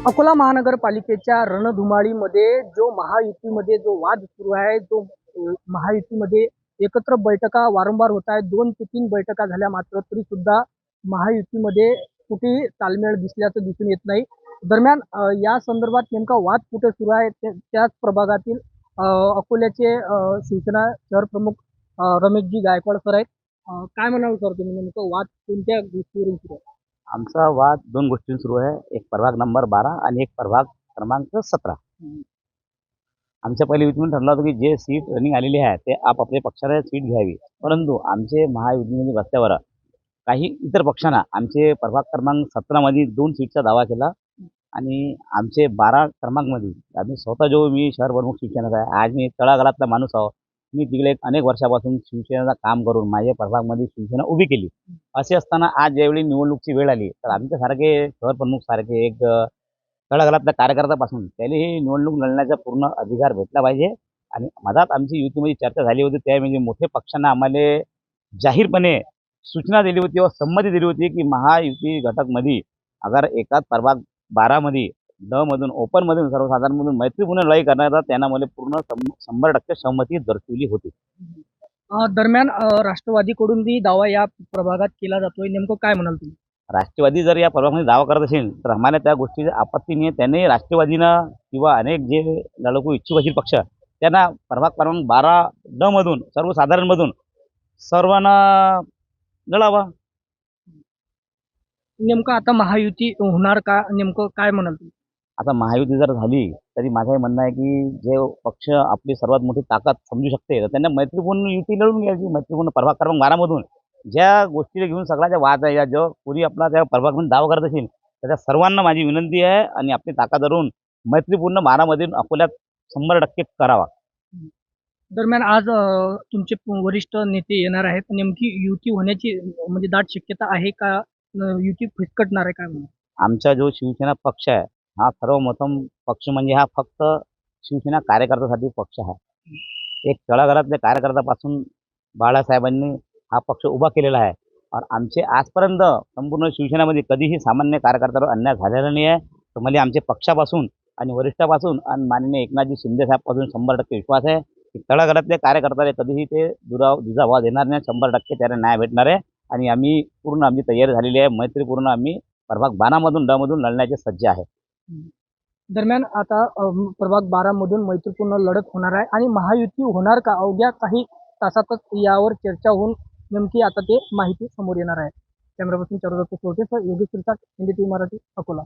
अकोला महानगरपालिकेच्या रणधुमाळीमध्ये जो महायुतीमध्ये जो वाद सुरू आहे, जो महायुतीमध्ये एकत्र बैठका वारंवार होत आहेत. 2 ते 3 बैठका झाल्या, मात्र तरी सुद्धा महायुतीमध्ये कुठेही ताळमेळ दिसल्याचं दिसून येत नाही. दरम्यान या संदर्भात नेमका वाद कुठे सुरू आहे, त्याच प्रभागातील अकोल्याचे शिवसेना शहर प्रमुख रमेशजी गायकवाड सर आहेत. काय म्हणाल सर तुम्ही, नेमकं वाद कोणत्या गोष्टीवरून सुरू आहे? आमचा वाद 2 गोष्टींवर सुरू आहे. एक प्रभाग नंबर 12 आणि एक प्रभाग क्रमांक 17. आमच्या पहिल्या युतीमध्ये ठरलं होतं की जे सीट रनिंग आलेली आहे ते आपापल्या पक्षाला सीट घ्यावी. परंतु आमचे महायुतीमध्ये बसल्यावर काही इतर पक्षांना आमचे प्रभाग क्रमांक 17 मध्ये 2 सीटचा दावा केला आणि आमचे 12 क्रमांकमध्ये आम्ही स्वतः मी शहर प्रमुख शिवसेनेचा आहे. आज मी तळागाळातला माणूस आहो. मी तिकडे अनेक वर्षापासून शिवसेनेचं काम करून माझ्या प्रभागमध्ये शिवसेना उभी केली. असे असताना आज ज्यावेळी निवडणुकीची वेळ आली तर आमच्यासारखे शहर प्रमुख सारखे एक तळागाळातल्या कार्यकर्त्यापासून त्याला ही निवडणूक लढण्याचा पूर्ण अधिकार भेटला पाहिजे. आणि मधात आमची युतीमध्ये चर्चा झाली होती, त्या म्हणजे मोठे पक्षांना आम्हाला जाहीरपणे सूचना दिली होती व संमती दिली होती की महायुती घटकमध्ये अगर एकाच प्रभाग 12 मध्ये ड मधून ओपनमधून सर्वसाधारणमधून मैत्रीपूर्ण लढाई करण्याचा त्यांना मला पूर्ण 100% सहमती दर्शवली होती. दरम्यान राष्ट्रवादीकडूनही दावा या प्रभागात केला जातोय, नेमकं काय म्हणाल तुम्ही? राष्ट्रवादी जर या प्रभागामध्ये दावा करत असेल तर आम्हाला त्या गोष्टीची आपत्ती नाही आहे. त्यांनी राष्ट्रवादीनं किंवा अनेक जे लढवू इच्छुक असतील पक्ष त्यांना प्रभाग क्रमांक 12 ड मधून सर्वसाधारणमधून सर्वांना लढावा. नेमकं आता महायुती होणार का, नेमकं काय म्हणाल तुम्ही? आता महायुती जर झाली तरी माझं हे म्हणणं आहे की जे पक्ष आपली सर्वात मोठी ताकद समजू शकते तर त्यांना मैत्रीपूर्ण युती लढून घ्यायची. मैत्रीपूर्ण प्रभाग क्रमांक 12 मधून ज्या गोष्टीला घेऊन सगळ्याच्या वाद आहे, या जो कोणी आपला त्या प्रभागातून दावा करत असेल त्याच्या सर्वांना माझी विनंती आहे आणि आपली ताकद धरून मैत्रीपूर्ण 12 मधून अकोल्यात 100% करावा. दरम्यान आज तुमचे वरिष्ठ नेते येणार आहेत, नेमकी युती होण्याची म्हणजे दाट शक्यता आहे का? युती फिसकटणार आहे काय म्हणून? आमचा जो शिवसेना पक्ष आहे हा सर्वप्रथम पक्ष म्हणजे हा फक्त शिवसेना कार्यकर्त्यासाठी पक्ष आहे. एक तळागाळातल्या कार्यकर्त्यापासून बाळासाहेबांनी हा पक्ष उभा केलेला आहे. आणि आमचे आजपर्यंत संपूर्ण शिवसेनेमध्ये कधीही सामान्य कार्यकर्त्यावर अन्याय झालेला नाही आहे. तर मला आमच्या पक्षापासून आणि वरिष्ठापासून आणि माननीय एकनाथजी शिंदे साहेबपासून 100% विश्वास आहे की तळागाळातल्या कार्यकर्त्याला कधीही ते दुजाभाव देणार नाही. 100% त्याला न्याय भेटणार आहे. आणि आम्ही पूर्ण आमची तयारी झालेली आहे. मैत्रीपूर्ण आम्ही प्रभाग 12 मधून ड मधून लढण्याचे सज्ज आहे. दरम्यान आता प्रभाग 12 मधून मैत्रीपूर्ण लढत होणार आहे आणि महायुती होणार का? अवघ्या काही तासातच यावर चर्चा होऊन नेमकी आता ते माहिती समोर येणार आहे. कॅमेरा पर्सन चंद्रदत्त सोळकेसह योगेश शिरसाट, हिंदी टीव्ही मराठी, अकोला.